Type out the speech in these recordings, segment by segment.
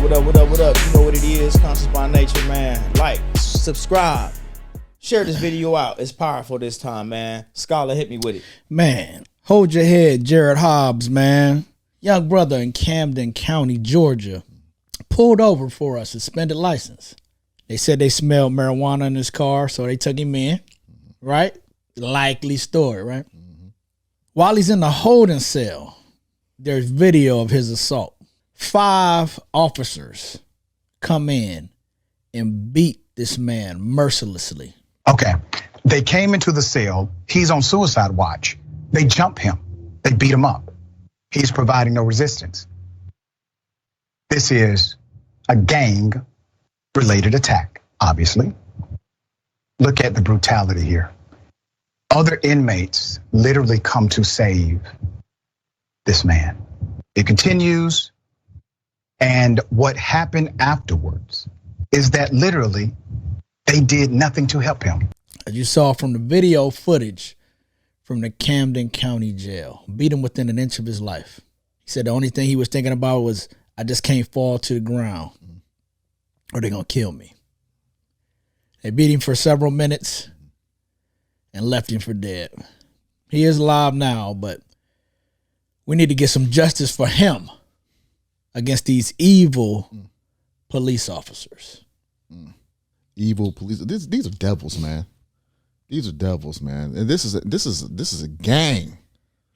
What up? You know what it is, Conscious by Nature, man. Like, subscribe, share this video out. It's powerful this time, man. Scholar, hit me with it. Man, hold your head, Jarrett Hobbs, man. Young brother in Camden County, Georgia, pulled over for a suspended license. They said they smelled marijuana in his car, so they took him in, right? Likely story, right? While he's in the holding cell, there's video of his assault. 5 officers come in and beat this man mercilessly. Okay, they came into the cell. He's on suicide watch. They jump him. They beat him up. He's providing no resistance. This is a gang-related attack, obviously. Look at the brutality here. Other inmates literally come to save this man. It continues, and what happened afterwards is that literally they did nothing to help him. As you saw from the video footage from the Camden County jail, beat him within an inch of his life. He said the only thing he was thinking about was, I just can't fall to the ground or they're going to kill me. They beat him for several minutes and left him for dead. He is alive now, but we need to get some justice for him against these evil police officers. Evil police. These are devils, man. These are devils, man. And this is a gang.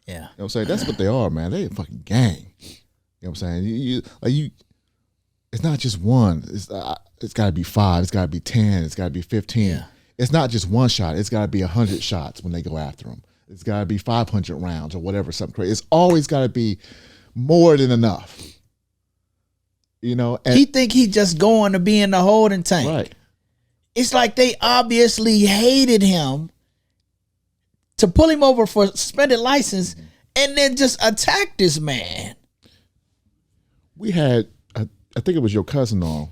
Yeah. You know what I'm saying? That's what they are, man. They a fucking gang. You know what I'm saying? It's not just one. It's got to be 5. It's got to be 10. It's got to be 15. Yeah. It's not just one shot. It's got to be 100 shots when they go after them. It's got to be 500 rounds or whatever, something crazy. It's always got to be more than enough. You know, and he think he just going to be in the holding tank. Right. It's like they obviously hated him to pull him over for suspended license and then just attack this man. We had, I think it was your cousin on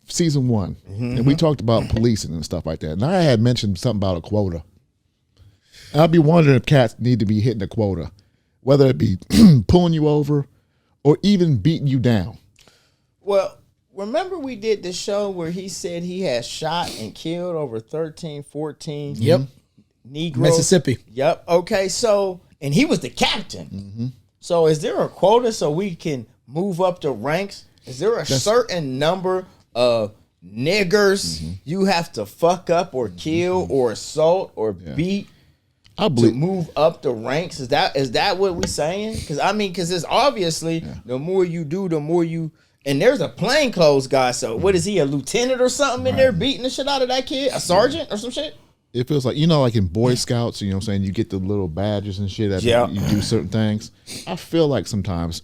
season 1, and we talked about policing and stuff like that. And I had mentioned something about a quota. I'd be wondering if cats need to be hitting a quota, whether it be pulling you over or even beating you down. Well, remember we did the show where he said he had shot and killed over 13, 14 Negroes? Mississippi. Yep. Okay, so, and he was the captain. So is there a quota so we can move up the ranks? Is there a certain number of niggers you have to fuck up or kill or assault or beat I believe to move up the ranks? Is that what we're saying? Because it's obviously the more you do, the more you. And there's a plainclothes guy. So what is he, a lieutenant or something in there beating the shit out of that kid? A sergeant or some shit? it feels like, like in Boy Scouts, you know what I'm saying, you get the little badges and shit that you do certain things. I feel like sometimes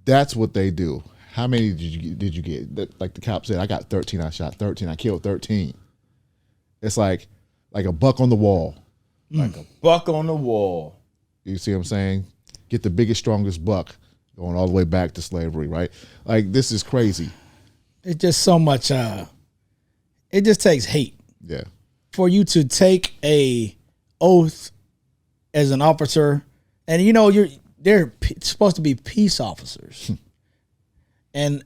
that's what they do. How many did you get? Like the cop said, I got 13, I shot 13, I killed 13. It's like a buck on the wall. Like a buck on the wall. You see what I'm saying? Get the biggest, strongest buck, going all the way back to slavery, right? Like, this is crazy. It's just so much, it just takes hate. Yeah. For you to take a oath as an officer, and they're supposed to be peace officers, and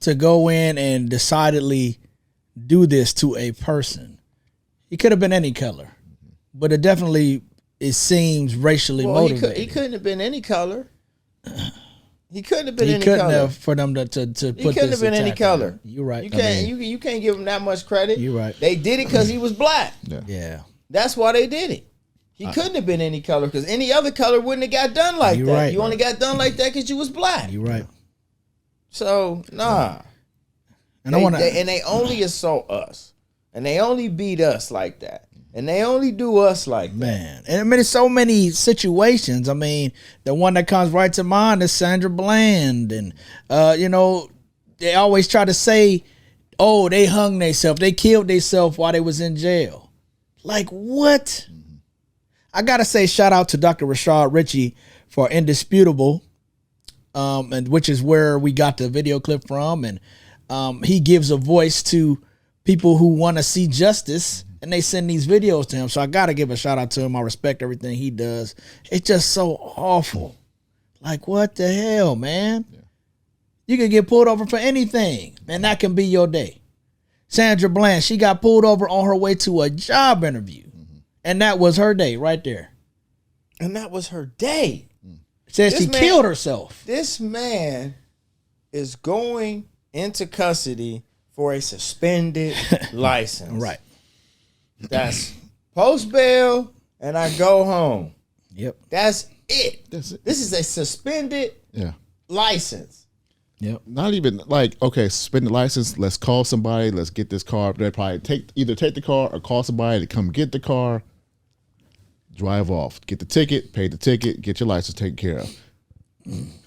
to go in and decidedly do this to a person. He could have been any color, but it seems racially motivated. He couldn't have been any color. He couldn't have been He any couldn't color. have for them to put this. He couldn't have been any attack color. on him. You're right. You can't give him that much credit. You're right. They did it because he was black. Yeah. That's why they did it. He couldn't have been any color because any other color wouldn't have got done like that. Right, you only got done like that because you was black. You're right. So nah. And they only assault us, and they only beat us like that, and they only do us like that. Man, and I mean, there's so many situations. I mean, the one that comes right to mind is Sandra Bland, and they always try to say, "Oh, they hung themselves, they killed themselves while they was in jail." Like what? I gotta say, shout out to Dr. Rashad Ritchie for Indisputable, and which is where we got the video clip from, and he gives a voice to people who want to see justice, and they send these videos to him. So I got to give a shout out to him. I respect everything he does. It's just so awful. Like, what the hell, man? You can get pulled over for anything, and that can be your day. Sandra Bland, she got pulled over on her way to a job interview, and that was her day right there. And that was her day. Says she killed herself. This man is going into custody for a suspended license. Right. That's post bail, and I go home. Yep. That's it. That's it. This is a suspended license. Yep. Not even like, okay, suspend the license. Let's call somebody. Let's get this car. They probably either take the car or call somebody to come get the car. Drive off. Get the ticket. Pay the ticket. Get your license taken care of.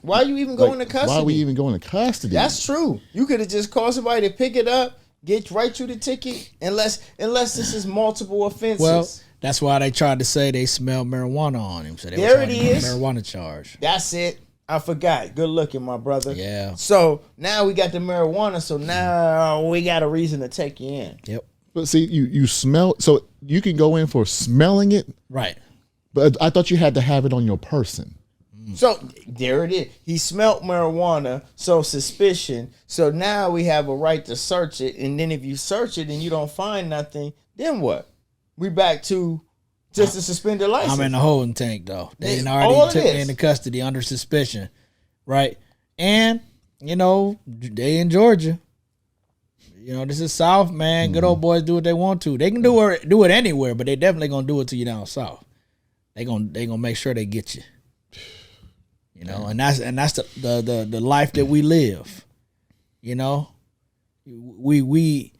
Why are you even going to custody? Why are we even going to custody? That's true. You could have just called somebody to pick it up, get right you the ticket, unless this is multiple offenses. Well, that's why they tried to say they smelled marijuana on him. So they there was it on him is. Marijuana charge. That's it. I forgot. Good looking, my brother. Yeah. So now we got the marijuana. So now we got a reason to take you in. Yep. But see, you smell. So you can go in for smelling it. Right. But I thought you had to have it on your person. So there it is. He smelt marijuana, so suspicion. So now we have a right to search it. And then if you search it and you don't find nothing, then what? We back to just a suspended license. I'm in the holding tank though. They All already it took me is. into custody under suspicion, right? And you know they in Georgia. You know this is South, man. Good old boys do what they want to. They can do it anywhere, but they definitely gonna do it to you down south. They gonna make sure they get you. You know, and that's the life that we live. You know, we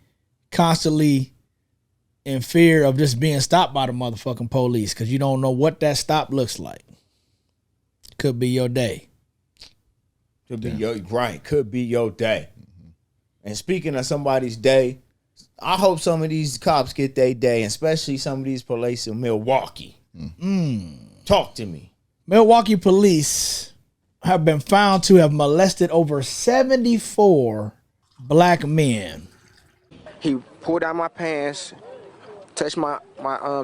constantly in fear of just being stopped by the motherfucking police because you don't know what that stop looks like. Could be your day. Could be your right. Could be your day. And speaking of somebody's day, I hope some of these cops get their day, especially some of these police in Milwaukee. Talk to me. Milwaukee police have been found to have molested over 74 black men. He pulled out my pants, touched my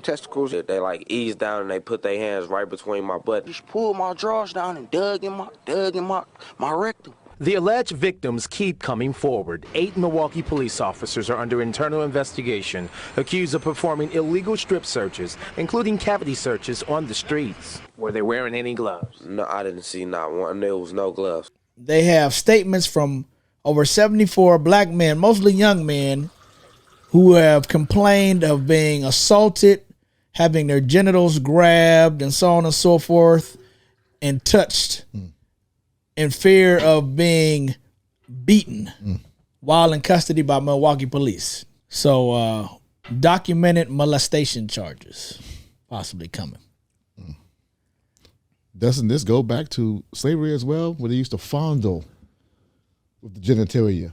testicles. They like eased down and they put their hands right between my butt. He pulled my drawers down and dug in my rectum. The alleged victims keep coming forward. 8 Milwaukee police officers are under internal investigation, accused of performing illegal strip searches, including cavity searches on the streets. Were they wearing any gloves? No, I didn't see not one. There was no gloves. They have statements from over 74 black men, mostly young men, who have complained of being assaulted, having their genitals grabbed, and so on and so forth, and touched in fear of being beaten while in custody by Milwaukee police. So, documented molestation charges possibly coming. Doesn't this go back to slavery as well, where they used to fondle with the genitalia?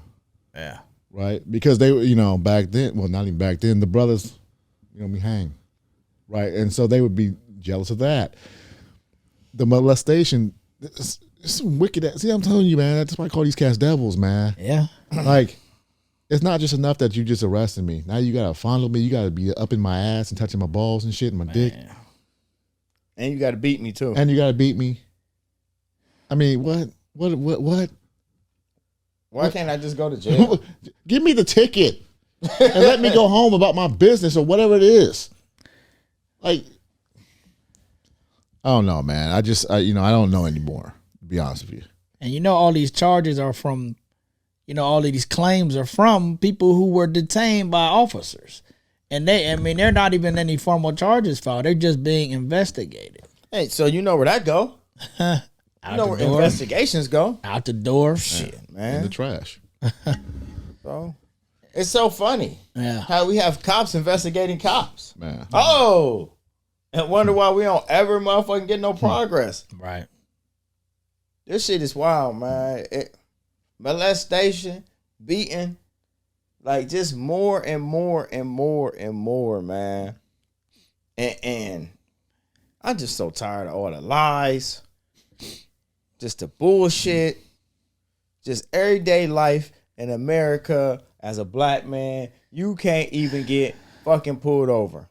Yeah. Right? Because they were, you know, back then, well, not even back then, the brothers, you know, we hang. Right? And so they would be jealous of that. The molestation, it's some wicked. See, I'm telling you, man, that's why I call these cats devils, man. Yeah. Like, it's not just enough that you just arrested me. Now you got to fondle me. You got to be up in my ass and touching my balls and shit and my dick. And you got to beat me too. And you got to beat me. I mean, what? Why can't I just go to jail? Give me the ticket and let me go home about my business or whatever it is. Like, I don't know, man. I don't know anymore, to be honest with you. And you know, all these charges are from, you know, all of these claims are from people who were detained by officers. And they're not even any formal charges filed. They're just being investigated. Hey, so you know where that go? You know where investigations go? Out the door. Shit, man. In the trash. So it's so funny. Yeah. How we have cops investigating cops. Man. Oh. And wonder why we don't ever motherfucking get no progress. Right. This shit is wild, man. Molestation, beating, like just more and more and more and more, man. And I'm just so tired of all the lies, just the bullshit, just everyday life in America as a black man. You can't even get fucking pulled over.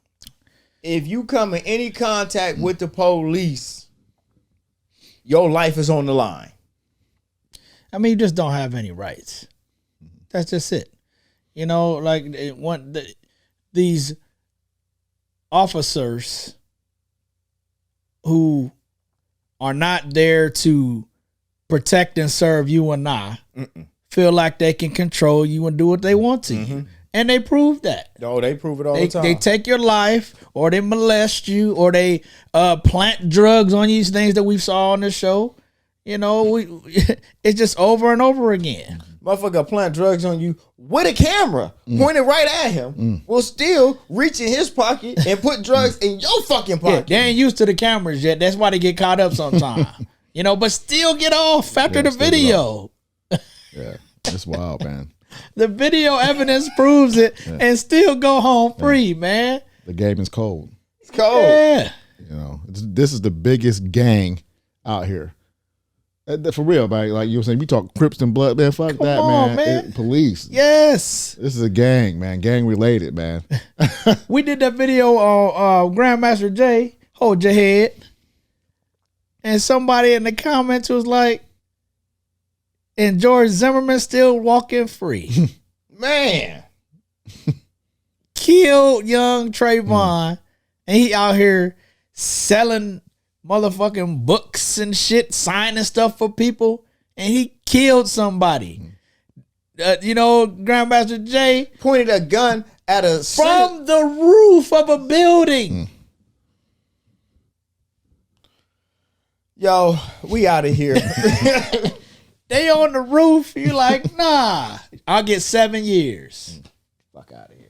If you come in any contact with the police, your life is on the line. I mean, you just don't have any rights. That's just it. You know, like these officers who are not there to protect and serve you and I feel like they can control you and do what they want to you. And they prove that. Oh, they prove it all the time. They take your life, or they molest you, or they plant drugs on you, things that we saw on the show. You know, it's just over and over again. Motherfucker plant drugs on you with a camera pointed right at him, will still reach in his pocket and put drugs in your fucking pocket. Yeah, they ain't used to the cameras yet. That's why they get caught up sometimes. You know, but still get off after the video. Yeah, it's wild, man. The video evidence proves it, and still go home free, man. The game is cold. It's cold. Yeah. You know, this is the biggest gang out here. For real, man. Like you were saying, we talk Crips and Blood, man. Fuck that, on, man. Police. Yes. This is a gang, man. Gang related, man. We did that video on Grandmaster Jay, hold your head. And somebody in the comments was like, and George Zimmerman still walking free. Man. Killed young Trayvon, and he out here selling motherfucking books and shit, signing stuff for people, and he killed somebody. You know, Grandmaster Jay Pointed a gun at a... from the roof of a building. Yo, we out of here. They on the roof. You like, nah, I'll get 7 years. Fuck out of here.